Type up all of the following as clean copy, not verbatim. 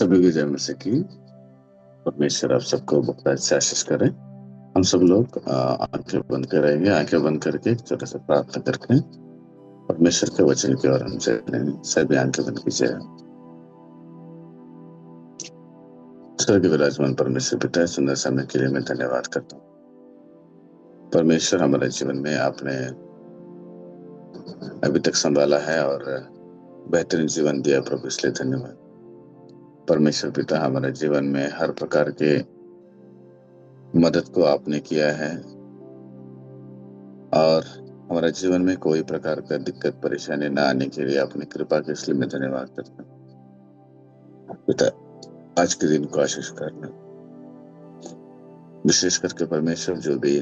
सभी की जय मसीह की। परमेश्वर आप सबको बहुत अच्छा आशीष करें। हम सब लोग आंखें बंद करेंगे, आंखें बंद करके एक छोटा सा प्रार्थना करके परमेश्वर के वचन की ओर हम चलेंगे। सभी आंखें बंद कीजिए। स्वर्ग के विराजमान परमेश्वर पिता, सुंदर समय के लिए मैं धन्यवाद करता हूँ। परमेश्वर, हमारे जीवन में आपने अभी तक संभाला है और बेहतरीन जीवन दिया प्रभु, इसलिए धन्यवाद। परमेश्वर पिता, हमारे जीवन में हर प्रकार के मदद को आपने किया है और हमारे जीवन में कोई प्रकार का दिक्कत परेशानी ना आने के लिए अपनी कृपा के इसलिए मैं धन्यवाद करता हूँ पिता। आज के दिन को आशीष करना, विशेष करके परमेश्वर जो भी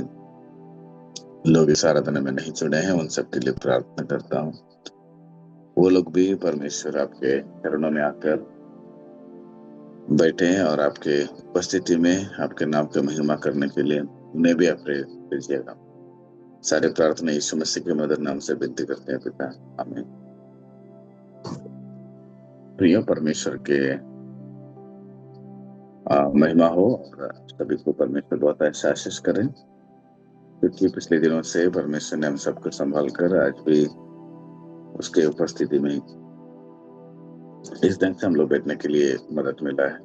लोग इस आराधना में नहीं जुड़े हैं उन सब के लिए प्रार्थना करता हूँ। वो लोग भी परमेश्वर आपके चरणों में आकर बैठे हैं और आपके उपस्थिति में आपके नाम की महिमा करने के लिए उन्हें भी आप प्रेरित कीजिएगा। सारे प्रार्थना यीशु मसीह के मधुर नाम से विनती करते हैं पिता, आमीन। प्रिय परमेश्वर के महिमा हो और सभी को परमेश्वर बहुत अच्छा आशीष करें, क्योंकि पिछले दिनों से परमेश्वर ने हम सबको संभाल कर आज भी उसके उपस्थिति में इस ढंग से हम लोग बैठने के लिए मदद मिला है।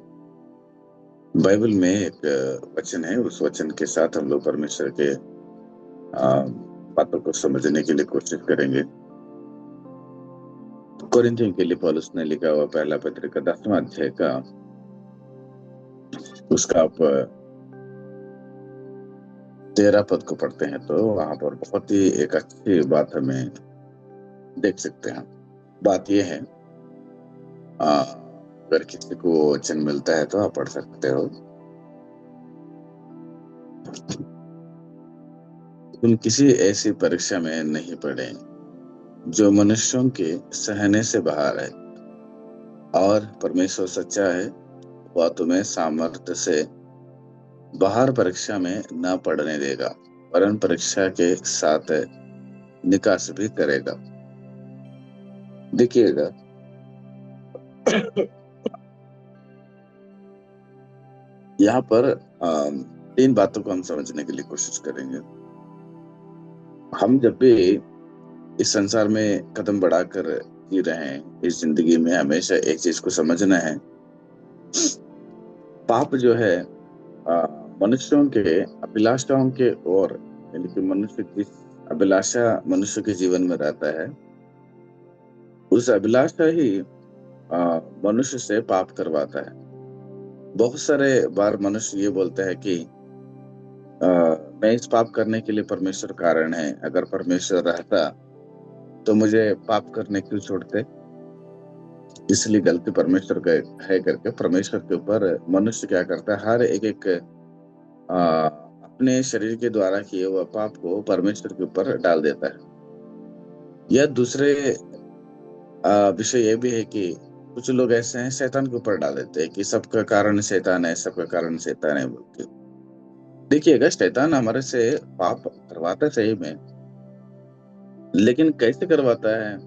बाइबल में एक वचन है, उस वचन के साथ हम लोग परमेश्वर के बातों को समझने के लिए कोशिश करेंगे। कोरिन्थियों के लिए पौलुस ने लिखा हुआ पहला पत्र का 10वां अध्याय का उसका आप 13 पद को पढ़ते हैं तो वहां पर बहुत ही एक अच्छी बात हमें देख सकते हैं। बात यह है, अगर किसी को वचन मिलता है तो आप पढ़ सकते हो। तुम किसी ऐसी परीक्षा में नहीं पड़े जो मनुष्यों के सहने से बाहर है, और परमेश्वर सच्चा है, वह तुम्हें सामर्थ्य से बाहर परीक्षा में न पड़ने देगा, वरन परीक्षा के साथ निकास भी करेगा। देखिएगा, यहाँ पर 3 बातों को हम समझने के लिए कोशिश करेंगे। हम जब भी इस संसार में कदम बढ़ाकर जी रहे हैं, इस जिंदगी में हमेशा एक चीज को समझना है, पाप जो है मनुष्यों के अभिलाषाओं के ओर, यानी कि मनुष्य की अभिलाषा मनुष्य के जीवन में रहता है, उस अभिलाषा ही मनुष्य से पाप करवाता है। बहुत सारे बार मनुष्य ये बोलता है कि मैं इस पाप करने के लिए परमेश्वर कारण है, अगर परमेश्वर रहता तो मुझे पाप करने क्यों छोड़ते, इसलिए गलती परमेश्वर का है करके परमेश्वर के ऊपर मनुष्य क्या करता है, हर एक अपने शरीर के द्वारा किए हुए पाप को परमेश्वर के ऊपर डाल देता है। या दूसरे विषय ये भी है कि कुछ लोग ऐसे हैं शैतान के ऊपर डाल देते हैं कि सबका कारण शैतान है, सबका कारण शैतान है बोल के। देखिएगा, शैतान हमारे से पाप करवाता है सही में, लेकिन कैसे करवाता है?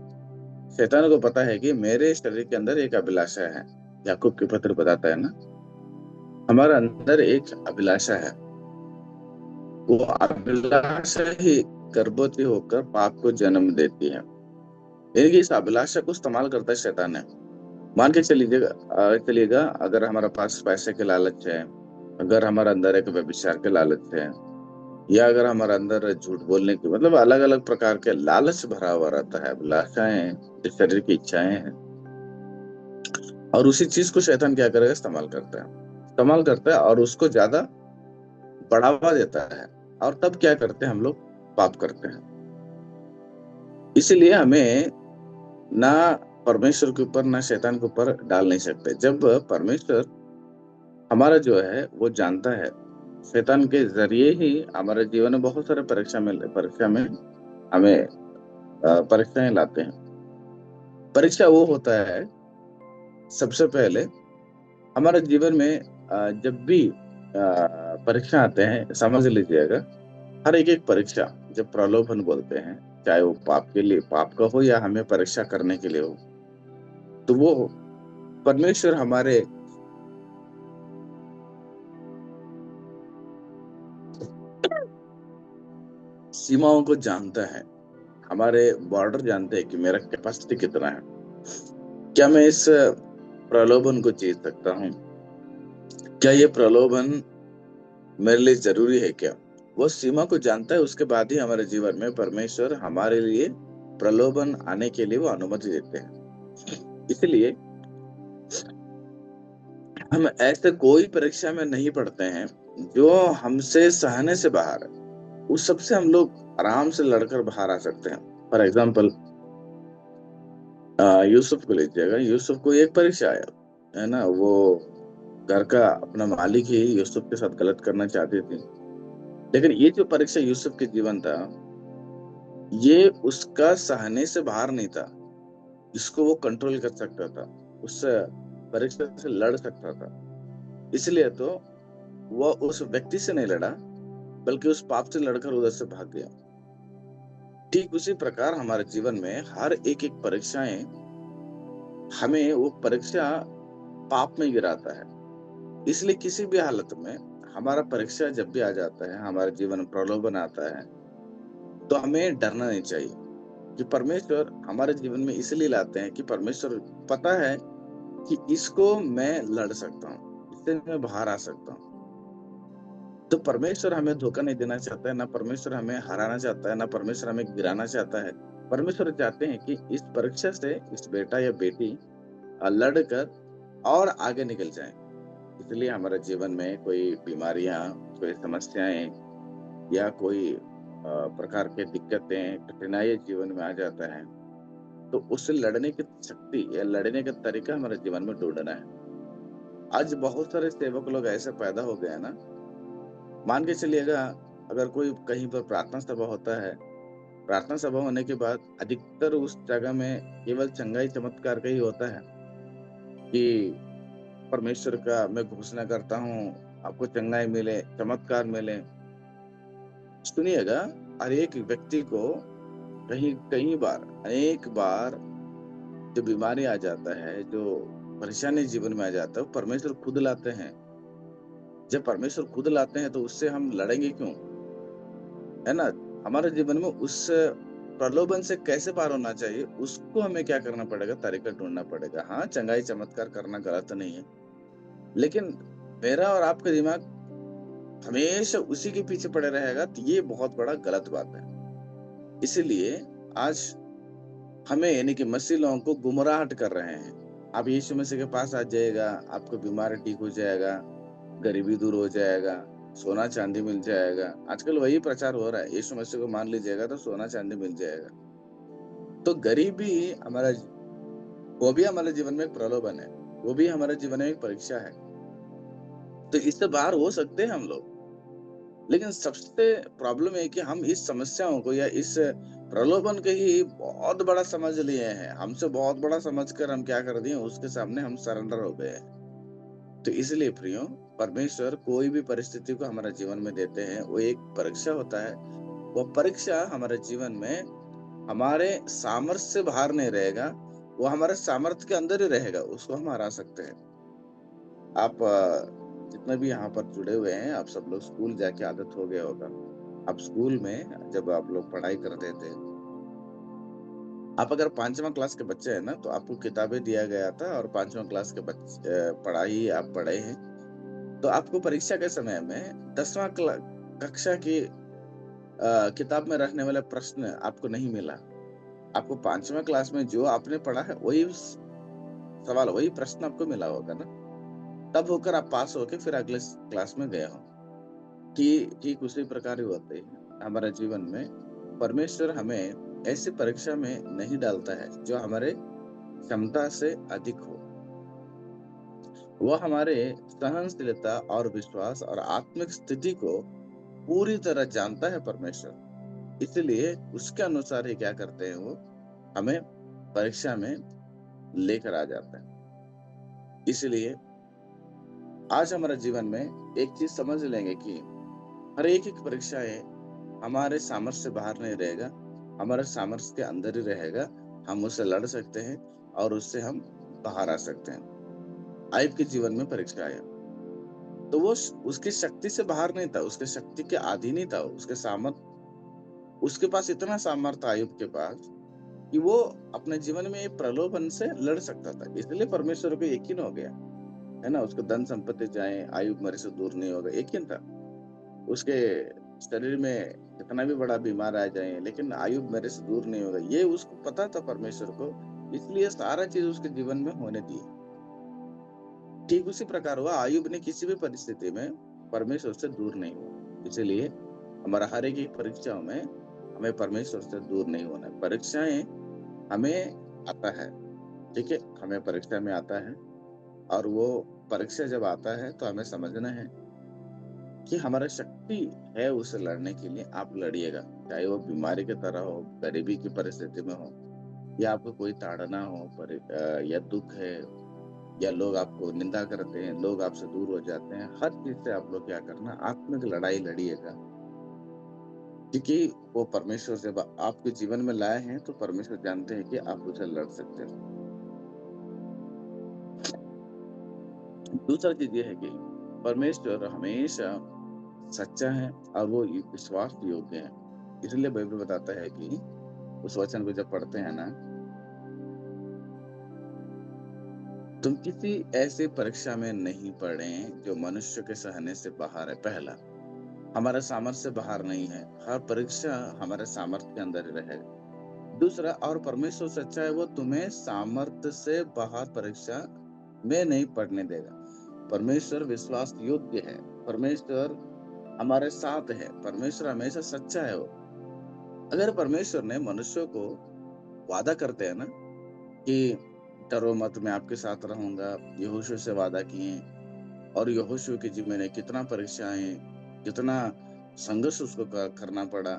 शैतान को पता है कि मेरे शरीर के अंदर एक अभिलाषा है। याकूब के पत्र बताता है ना, हमारा अंदर एक अभिलाषा है, वो अभिलाषा ही गर्भवती होकर पाप को जन्म देती है। यानी कि इस अभिलाषा को इस्तेमाल करता है शैतान है। मान के चलिएगा, अगर हमारा पास पैसे के लालच है, अगर हमारा अंदर एक व्यभिचार के लालच है, या अगर हमारे अंदर झूठ बोलने की, मतलब अलग अलग प्रकार के लालच भरा हुआ रहता है, अभिलाषाएं, शरीर की इच्छाएं हैं, और उसी चीज को शैतान क्या करेगा, इस्तेमाल करता है और उसको ज्यादा बढ़ावा देता है, और तब क्या करते हैं हम लोग, पाप करते हैं। इसलिए हमें ना परमेश्वर के ऊपर ना शैतान के ऊपर डाल नहीं सकते। जब परमेश्वर हमारा जो है वो जानता है, शैतान के जरिए ही हमारे जीवन में बहुत सारे परीक्षा में हमें परीक्षाएं लाते हैं। परीक्षा वो होता है, सबसे पहले हमारे जीवन में जब भी परीक्षा आते हैं, समझ लीजिएगा, हर एक परीक्षा, जब प्रलोभन बोलते हैं, चाहे वो पाप के लिए, पाप का हो या हमें परीक्षा करने के लिए हो, तो वो परमेश्वर हमारे सीमाओं को जानता है, हमारे बॉर्डर जानते हैं कि मेरा कैपेसिटी कितना है, क्या मैं इस प्रलोभन को जीत सकता हूँ, क्या ये प्रलोभन मेरे लिए जरूरी है क्या। वो सीमा को जानता है, उसके बाद ही हमारे जीवन में परमेश्वर हमारे लिए प्रलोभन आने के लिए वो अनुमति देते हैं। इसलिए हम ऐसे कोई परीक्षा में नहीं पढ़ते हैं जो हमसे सहने से बाहर है। उस सबसे हम लोग आराम से लड़कर बाहर आ सकते हैं। फॉर एग्जाम्पल, यूसुफ को लीजिएगा। यूसुफ को एक परीक्षा आया, है ना। वो घर का अपना मालिक ही यूसुफ के साथ गलत करना चाहती थी, लेकिन ये जो परीक्षा यूसुफ के जीवन था, ये उसका सहने से बाहर नहीं था। इसको वो कंट्रोल कर सकता था, उस परीक्षा से लड़ सकता था। इसलिए तो वह उस व्यक्ति से नहीं लड़ा, बल्कि उस पाप से लड़कर उधर से भाग गया। ठीक उसी प्रकार हमारे जीवन में हर एक एक परीक्षाएं, हमें वो परीक्षा पाप में गिराता है। इसलिए किसी भी हालत में हमारा परीक्षा जब भी आ जाता है, हमारे जीवन में प्रलोभन आता है, तो हमें डरना नहीं चाहिए। कि परमेश्वर हमारे जीवन में इसलिए लाते हैं कि परमेश्वर पता है कि इसको मैं लड़ सकता हूँ, इससे मैं बाहर आ सकता हूँ। तो परमेश्वर हमें धोखा नहीं देना चाहता है, ना परमेश्वर हमें हराना चाहता है, ना परमेश्वर हमें गिराना चाहता है। परमेश्वर चाहते हैं कि इस परीक्षा से इस बेटा या बेटी लड़कर और आगे निकल जाए। इसलिए हमारे जीवन में कोई बीमारियां, कोई समस्याएं या कोई प्रकार के दिक्कतें, कठिनाई जीवन में आ जाता है, तो उससे लड़ने की शक्ति या लड़ने का तरीका हमारे जीवन में ढूंढना है। आज बहुत सारे सेवक लोग ऐसे पैदा हो गए हैं ना। मान के चलिएगा, अगर कोई कहीं पर प्रार्थना सभा होता है, प्रार्थना सभा होने के बाद अधिकतर उस जगह में केवल चंगाई चमत्कार का ही होता है कि परमेश्वर का मैं घोषणा करता हूँ, आपको चंगाई मिले, चमत्कार मिले। सुनिएगा, हर एक व्यक्ति को कहीं कई बार, अनेक बार जो बीमारी आ जाता है, जो परेशानी जीवन में आ जाता है, वो परमेश्वर खुद लाते हैं। जब परमेश्वर खुद लाते हैं तो उससे हम लड़ेंगे क्यों, है ना। हमारे जीवन में उस प्रलोभन से कैसे पार होना चाहिए, उसको हमें क्या करना पड़ेगा, तरीका ढूंढना पड़ेगा। हाँ, चंगाई चमत्कार करना गलत नहीं है, लेकिन मेरा और आपका दिमाग हमेशा उसी के पीछे पड़े रहेगा, तो ये बहुत बड़ा गलत बात है। इसीलिए आज हमें, यानी कि मसीह लोगों को गुमराहट कर रहे हैं। आप यीशु मसीह के पास आ जाएगा, आपको बीमारी ठीक हो जाएगा, गरीबी दूर हो जाएगा, सोना चांदी मिल जाएगा। आजकल वही प्रचार हो रहा है, यीशु मसीह को मान लीजिएगा तो सोना चांदी मिल जाएगा। तो गरीबी हमारा, वो भी हमारे जीवन में एक प्रलोभन है, वो भी हमारे जीवन में एक परीक्षा है। तो इससे बाहर हो सकते हैं हम लोग, लेकिन सबसे प्रॉब्लम है कि हम इस समस्याओं को या इस प्रलोभन को ही बहुत बड़ा समझ लिए हैं। हमसे बहुत बड़ा समझकर हम क्या कर दिए, उसके सामने हम सरेंडर हो गए हैं। तो इसलिए प्रियो, परमेश्वर कोई भी परिस्थिति को हमारे जीवन में देते हैं, वो एक परीक्षा होता है। वो परीक्षा हमारे जीवन में हमारे सामर्थ्य से बाहर नहीं रहेगा, वो हमारे सामर्थ्य के अंदर ही रहेगा, उसको हम हरा सकते हैं। आप जितने भी यहाँ पर जुड़े हुए हैं, आप सब लोग स्कूल जाके आदत हो गया होगा। आप स्कूल में जब आप लोग पढ़ाई करते थे, आप अगर 5वां क्लास के बच्चे हैं ना, तो आपको किताबें दिया गया था और 5वां क्लास के बच्चे पढ़ाई आप पढ़े हैं, तो आपको परीक्षा के समय में 10वां कक्षा की किताब में रहने वाला प्रश्न आपको नहीं मिला। आपको 5वां क्लास में जो आपने पढ़ा है वही सवाल, वही प्रश्न आपको मिला होगा ना। तब होकर आप पास होके फिर अगले क्लास में गए हो। कि ठीक उसी प्रकार ही होते हैं हमारे जीवन में। परमेश्वर हमें ऐसी परीक्षा में नहीं डालता है जो हमारे क्षमता से अधिक हो। वह हमारे सहनशीलता और विश्वास और आत्मिक स्थिति को पूरी तरह जानता है परमेश्वर। इसलिए उसके अनुसार ही क्या करते हैं, वो हमें परीक्षा में लेकर आ जाता है। इसलिए आज हमारे जीवन में एक चीज समझ लेंगे कि हर एक एक परीक्षाएं हमारे सामर्थ्य से बाहर नहीं रहेगा, हमारे सामर्थ्य के अंदर ही रहेगा। हम उससे लड़ सकते हैं और उससे हम बाहर आ सकते हैं। आयब के जीवन में परीक्षा आया तो वो उसकी शक्ति से बाहर नहीं था, उसके शक्ति के अधीन ही था, उसके सामर्थ्य उसके पास इतना सामर्थ्य आयुब के पास कि वो अपने जीवन में एक प्रलोभन से लड़ सकता था, इसलिए परमेश्वर को यकीन हो गया, है ना? उसको धन संपत्ति जाए, आयुब मेरे से दूर नहीं होगा, यकीन था। उसके शरीर में कितना भी बड़ा बीमार आ जाए, लेकिन आयुब मेरे से दूर नहीं होगा, ये उसको पता था परमेश्वर को, इसलिए सारा चीज उसके जीवन में होने दी। ठीक उसी प्रकार हुआ, आयुब ने किसी भी परिस्थिति में परमेश्वर से दूर नहीं हुआ। इसीलिए हमारा हर एक परीक्षाओं में हमें परमेश्वर से दूर नहीं होना है। परीक्षाएं हमें आता है, ठीक है, हमें परीक्षा में आता है, और वो परीक्षा जब आता है तो हमें समझना है कि हमारा शक्ति है उसे लड़ने के लिए। आप लड़िएगा, चाहे वो बीमारी की तरह हो, गरीबी की परिस्थिति में हो, या आपको कोई ताड़ना हो, या दुख है, या लोग आपको निंदा करते हैं, लोग आपसे दूर हो जाते हैं, हर चीज से आप लोग क्या करना, आत्मिक लड़ाई लड़िएगा। क्योंकि वो परमेश्वर से आपके जीवन में लाए हैं, तो परमेश्वर जानते हैं कि आप उसे लड़ सकते हो। दूसरा चीज ये है कि परमेश्वर हमेशा सच्चा है और वो विश्वास योग्य है। इसलिए बाइबल बताता है कि उस वचन को जब पढ़ते हैं ना, तुम किसी ऐसी परीक्षा में नहीं पड़े जो मनुष्य के सहने से बाहर है। पहला, हमारे सामर्थ्य से बाहर नहीं है, हर परीक्षा हमारे सामर्थ्य के अंदर ही रहे। दूसरा, और परमेश्वर सच्चा है, वो तुम्हें सामर्थ्य से बाहर परीक्षा में नहीं पड़ने देगा। परमेश्वर विश्वास योग्य है, परमेश्वर हमारे साथ है, परमेश्वर हमेशा सच्चा है। वो, अगर परमेश्वर ने मनुष्यों को वादा करते हैं ना कि डरो मत, मैं आपके साथ रहूंगा, यहोशू से वादा किए, और यहोशू के जीवन में कितना परीक्षाएं, कितना संघर्ष उसको करना पड़ा।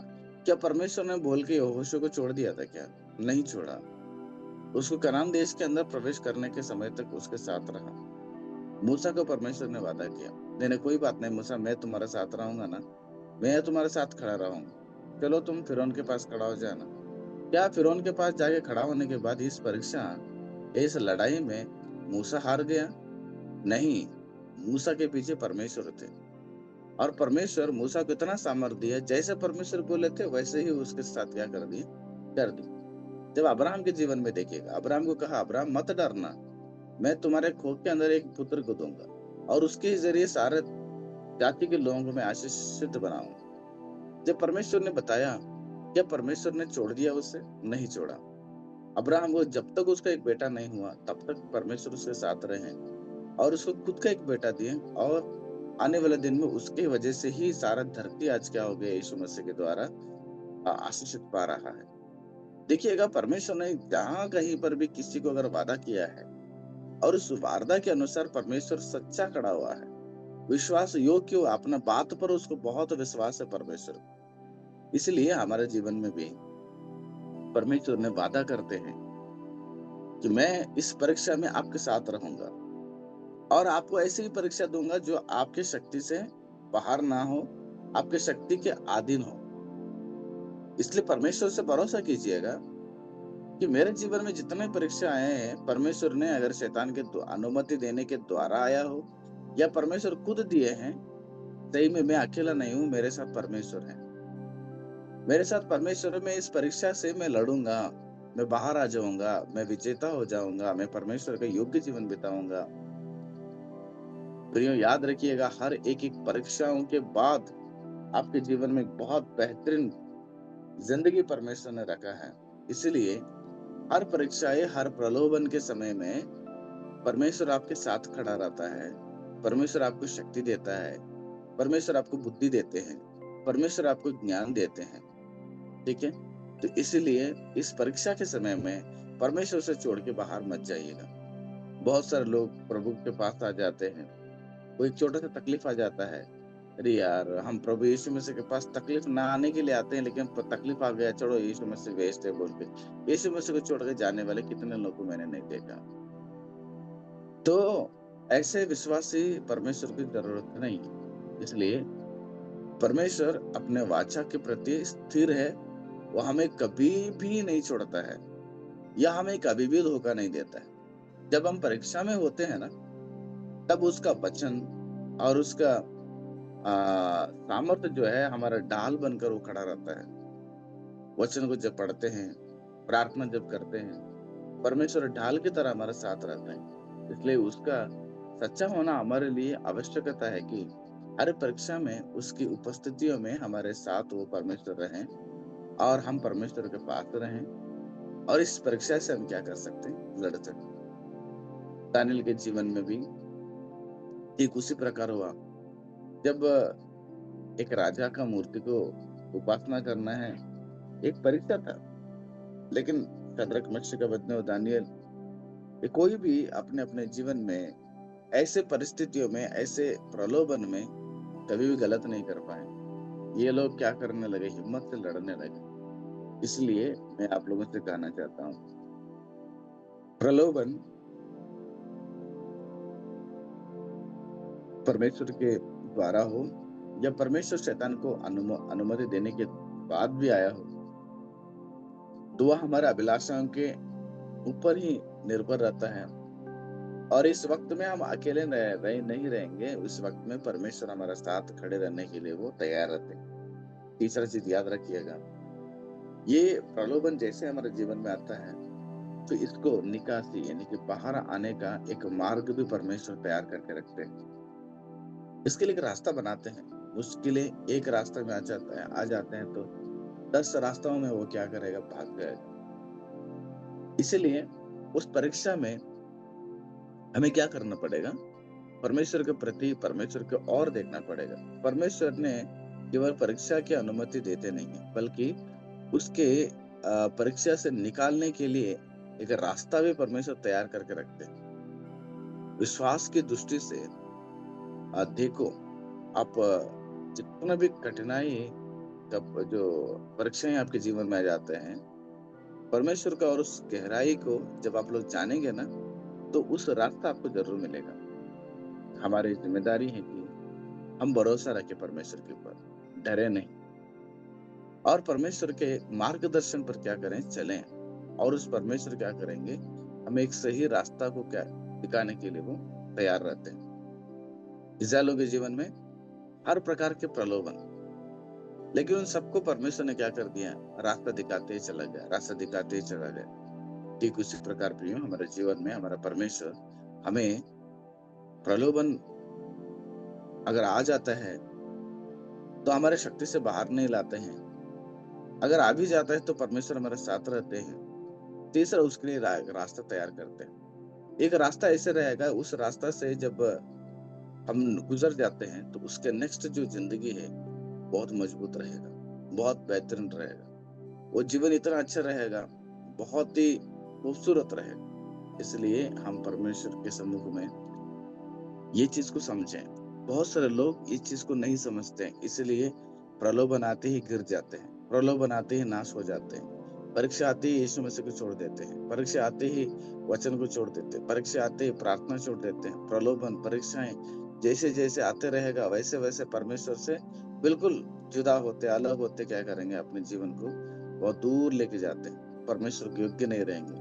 क्या परमेश्वर ने बोल के यहोशू को छोड़ दिया था क्या? नहीं छोड़ा। उसको कनान देश के अंदर प्रवेश करने के समय तक उसके साथ रहा। मूसा को परमेश्वर ने वादा किया, नहीं नहीं कोई बात नहीं मूसा, मैं तुम्हारे साथ रहूंगा ना, मैं तुम्हारे साथ खड़ा रहूंगा, चलो तुम फिरौन के पास खड़ा हो जाना। क्या फिरौन के पास जाके खड़ा होने के बाद इस परीक्षा, इस लड़ाई में मूसा हार गया? नहीं, मूसा के पीछे परमेश्वर थे, और परमेश्वर मूसा को इतना सामर्थ्य दिया, जैसे परमेश्वर बोले थे वैसे ही उसके साथ क्या कर दिया, कर दी। जब अब्राहम के जीवन में देखिएगा, अब्राहम को कहा, अब्राहम मत डरना, मैं तुम्हारे खोख के अंदर एक पुत्र को दूंगा, और उसके जरिए सारे जाति के लोगों को मैं आशीषित बनाऊंगा। जब परमेश्वर ने बताया, क्या परमेश्वर ने छोड़ दिया उसे? नहीं छोड़ा। अब्राहम को जब तक उसका एक बेटा नहीं हुआ तब तक परमेश्वर उसके साथ रहे, और उसको खुद का एक बेटा दिए, और आने वाले दिन में उसके वजह से ही सारा धरती आज क्या हो गया, यीशु मसीह के द्वारा आशीषित पा रहा है। देखिएगा, परमेश्वर ने जहां कहीं पर भी किसी को अगर वादा किया है, और उस वादा के अनुसार परमेश्वर सच्चा खड़ा हुआ है, विश्वास योग्य, अपना बात पर उसको बहुत विश्वास है परमेश्वर। इसलिए हमारे जीवन में भी परमेश्वर ने वादा करते हैं कि मैं इस परीक्षा में आपके साथ रहूंगा, और आपको ऐसी ही परीक्षा दूंगा जो आपके शक्ति से बाहर ना हो, आपके शक्ति के अधीन हो। इसलिए परमेश्वर से भरोसा कीजिएगा कि मेरे जीवन में जितने परीक्षा आए हैं, परमेश्वर ने अगर शैतान के अनुमति देने के द्वारा आया हो, या परमेश्वर खुद दिए हैं, सही में मैं अकेला नहीं हूं, मेरे साथ परमेश्वर है। मेरे साथ परमेश्वर है, मैं इस परीक्षा से मैं लड़ूंगा, मैं बाहर आ जाऊंगा, मैं विजेता हो जाऊंगा, मैं परमेश्वर का योग्य जीवन बिताऊंगा। प्रियो, याद रखिएगा, हर एक एक परीक्षाओं के बाद आपके जीवन में बहुत बेहतरीन जिंदगी परमेश्वर ने रखा है। इसलिए हर परीक्षाएं, हर प्रलोभन के समय में परमेश्वर आपके साथ खड़ा रहता है, परमेश्वर आपको शक्ति देता है, परमेश्वर आपको बुद्धि देते हैं, परमेश्वर आपको ज्ञान देते हैं, ठीक है? तो इसीलिए इस परीक्षा के समय में परमेश्वर से छोड़ के बाहर मत जाइएगा। बहुत सारे लोग प्रभु के पास आ जाते हैं, कोई छोटा सा तकलीफ आ जाता है, अरे यार हम प्रभु यीशु मसीह के पास तकलीफ ना आने के लिए आते हैं, लेकिन तकलीफ आ गया, चलो यीशु मसीह वेस्ट है बोल के यीशु मसीह को छोड़ के जाने वाले कितने लोग को मैंने नहीं देखा। तो ऐसे विश्वासी परमेश्वर की जरूरत नहीं है। इसलिए परमेश्वर अपने वाचा के प्रति स्थिर है, वो हमें कभी भी नहीं छोड़ता है, या हमें कभी भी धोखा नहीं देता है। जब हम परीक्षा में होते हैं ना, तब उसका वचन और उसका सामर्थ्य जो है हमारा ढाल बनकर वो खड़ा रहता है। वचन को जब पढ़ते हैं, प्रार्थना जब करते हैं, परमेश्वर ढाल की तरह हमारे साथ रहता है। इसलिए उसका सच्चा होना हमारे लिए आवश्यकता है कि हर परीक्षा में उसकी उपस्थितियों में हमारे साथ वो परमेश्वर रहें और हम परमेश्वर के पास रहें। और इस परीक्षा से हम क्या कर सकते हैं? लड़ सकते हैं। दानियेल के जीवन में भी ठीक उसी प्रकार हुआ। जब एक राजा का मूर्ति को उपासना करना है, एक परीक्षा था। लेकिन शद्रक, मेशक, अबेदनगो, दानियेल, ये कोई भी अपने अपने जीवन में ऐसे परिस्थितियों में, ऐसे प्रलोभन में कभी भी गलत नहीं कर पाए। ये लोग क्या करने लगे? हिम्मत से लड़ने लगे। इसलिए मैं आप लोगों से कहना चाहता हूँ, प्रलोभन परमेश्वर के द्वारा हो या परमेश्वर शैतान को अनुमति देने के बाद भी आया हो, तो वह हमारे अभिलाषाओं के ऊपर ही निर्भर रहता है। और इस वक्त में हम अकेले नहीं रहेंगे। उस वक्त में परमेश्वर हमारा साथ खड़े रहने के लिए वो तैयार रहते हैं। तीसरा चीज याद रखिएगा, ये प्रलोभन जैसे हमारे जीवन में आता है, तो इसको निकासी यानी कि बाहर आने का एक मार्ग भी परमेश्वर तैयार करके रखते हैं। इसके लिए एक रास्ता बनाते हैं। मुश्किलें एक रास्ते में आ जाते हैं तो 10 रास्ताओं में वो क्या करेगा? भाग जाएगा। इसीलिए उस परीक्षा में हमें क्या करना पड़ेगा? परमेश्वर के प्रति, परमेश्वर को और देखना पड़ेगा। परमेश्वर ने केवल परीक्षा की अनुमति देते नहीं है, बल्कि उसके परीक्षा से निकालने के लिए एक रास्ता भी परमेश्वर तैयार करके रखते हैं। विश्वास की दृष्टि से देखो, आप जितना भी कठिनाई जब जो परीक्षाएं आपके जीवन में आ जाते हैं, परमेश्वर का और उस गहराई को जब आप लोग जानेंगे ना, तो उस रास्ता आपको जरूर मिलेगा। हमारी जिम्मेदारी है कि हम भरोसा रखें परमेश्वर के ऊपर, डरे नहीं, और परमेश्वर के मार्गदर्शन पर क्या करें? चलें। और उस परमेश्वर क्या करेंगे? हमें एक सही रास्ता को क्या दिखाने के लिए वो तैयार रहते हैं। इस्राएलियों के जीवन में हर प्रकार के प्रलोभन, लेकिन उन सबको परमेश्वर ने क्या कर दिया? रास्ता दिखाते ही चला गया, रास्ता दिखाते ही चला गया। ठीक उसी प्रकार प्रियो, हमारे जीवन में हमारा परमेश्वर हमें प्रलोभन अगर आ जाता है तो हमारे शक्ति से बाहर नहीं लाते हैं। अगर आ भी जाता है तो परमेश्वर हमारे साथ रहते हैं। तीसरा, उसके लिए रास्ता तैयार करते हैं। एक रास्ता ऐसे रहेगा, उस रास्ता से जब हम गुजर जाते हैं तो उसके नेक्स्ट जो जिंदगी है बहुत मजबूत रहेगा, बहुत बेहतरीन रहेगा। वो जीवन इतना अच्छा रहेगा, बहुत ही खूबसूरत रहेगा। इसलिए हम परमेश्वर के सम्मुख में ये चीज को समझें। बहुत सारे लोग इस चीज को नहीं समझते हैं, इसलिए प्रलोभन आते ही गिर जाते हैं, प्रलोभन आते ही नाश हो जाते हैं। परीक्षा आते ही यीशु मसीह को छोड़ देते हैं, परीक्षा आते ही वचन को छोड़ देते हैं, परीक्षा आते ही प्रार्थना छोड़ देते हैं। प्रलोभन, परीक्षाएं जैसे जैसे आते रहेगा, वैसे वैसे परमेश्वर से बिल्कुल जुदा होते, अलग होते क्या करेंगे? अपने जीवन को बहुत दूर लेके जाते हैं, परमेश्वर के योग्य नहीं रहेंगे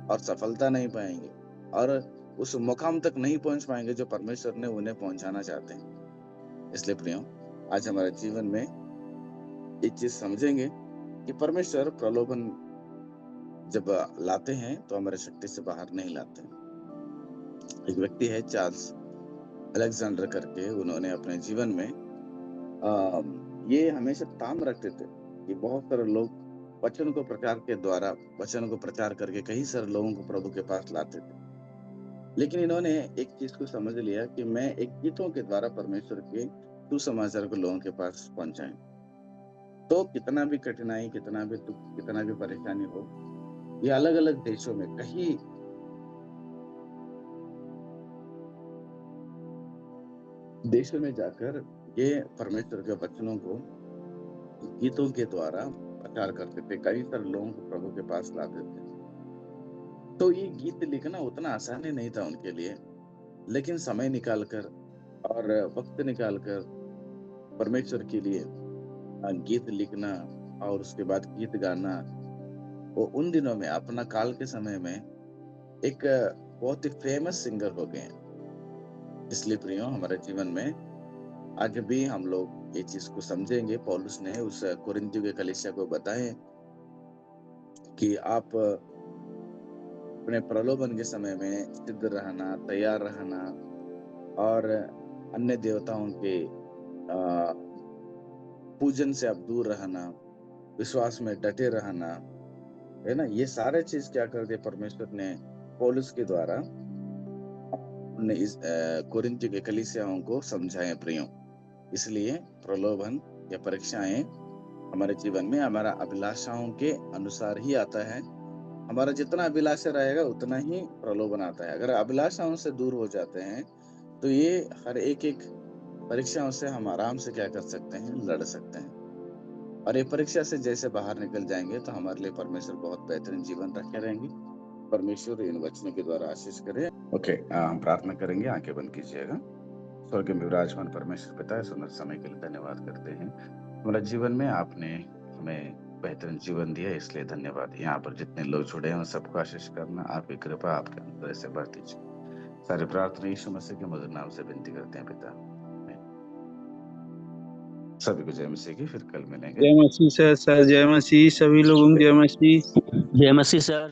और सफलता नहीं पाएंगे, और उस मुकाम तक नहीं पहुंच पाएंगे जो परमेश्वर ने उन्हें पहुंचाना चाहते हैं। इसलिए प्रियो, आज हमारे जीवन में एक चीज समझेंगे कि परमेश्वर प्रलोभन जब लाते हैं तो हमारे शक्ति से बाहर नहीं लाते हैं। एक व्यक्ति है चार्ल्स अलेक्जेंडर करके, उन्होंने अपने जीवन में ये हमेशा ताम रखते थे कि बहुत सारे लोग वचन को प्रचार करके कई सारे लोगों को प्रभु के पास लाते थे। लेकिन इन्होंने एक चीज को समझ लिया कि मैं एक गीतों के द्वारा परमेश्वर के सुसमाचार को लोगों के पास पहुंचाएं। तो कितना भी कठिनाई, कितना भी दुख, कितना भी परेशानी हो, ये अलग अलग देशों में, कई देशों में जाकर ये परमेश्वर के वचनों को गीतों के द्वारा प्रचार करते थे, कई सारे लोगों को प्रभु के पास लाते थे। तो ये गीत लिखना उतना आसान ही नहीं था उनके लिए, लेकिन समय निकालकर और वक्त निकालकर परमेश्वर के लिए गीत लिखना और उसके बाद गीत गाना, वो उन दिनों में अपना काल के समय में एक बहुत ही फेमस सिंगर हो गए हैं। इसलिए प्रियो, हमारे जीवन में आज भी हम लोग ये चीज को समझेंगे। पौलुस ने उस कुरिन्थियों के कलीसिया को बताए कि आप अपने प्रलोभन के समय में सिद्ध रहना, तैयार रहना, और अन्य देवताओं के आ, पूजन से आप दूर रहना, विश्वास में डटे रहना, है ना। ये सारे चीज क्या कर दिए परमेश्वर ने पौलुस के द्वारा ने इस कोरिन्थ के कलीसियाओं को समझाए प्रियो। इसलिए प्रलोभन या परीक्षाएं हमारे जीवन में हमारा अभिलाषाओं के अनुसार ही आता है। हमारा जितना अभिलाषा रहेगा उतना ही प्रलोभन आता है। अगर अभिलाषाओं से दूर हो जाते हैं तो ये हर एक एक परीक्षाओं से हम आराम से क्या कर सकते हैं, लड़ सकते हैं। और ये परीक्षा से जैसे बाहर निकल जाएंगे तो हमारे लिए परमेश्वर बहुत बेहतरीन जीवन रखे रहेंगे। परमेश्वर इन वचनों के द्वारा आशीष करे। ओके, हम प्रार्थना करेंगे। आंखें बंद कीजिएगा। स्वर्ग में विराजमान परमेश्वर पिता, सुंदर समय के लिए धन्यवाद करते हैं। हमारे जीवन में आपने हमें बेहतरीन जीवन दिया, इसलिए धन्यवाद। यहाँ पर जितने लोग जुड़े हैं सबको आशीष करना, आपकी कृपा आपके अंदर से बढ़ती जाए। सारी प्रार्थना यीशु मसीह के मधुर नाम से विनती करते हैं पिता। सभी को जय मसीह की। फिर कल मिलेंगे। जय मसीह सर। जय मसीह। सभी लोगों को जय मसीह। जय मसीह सर।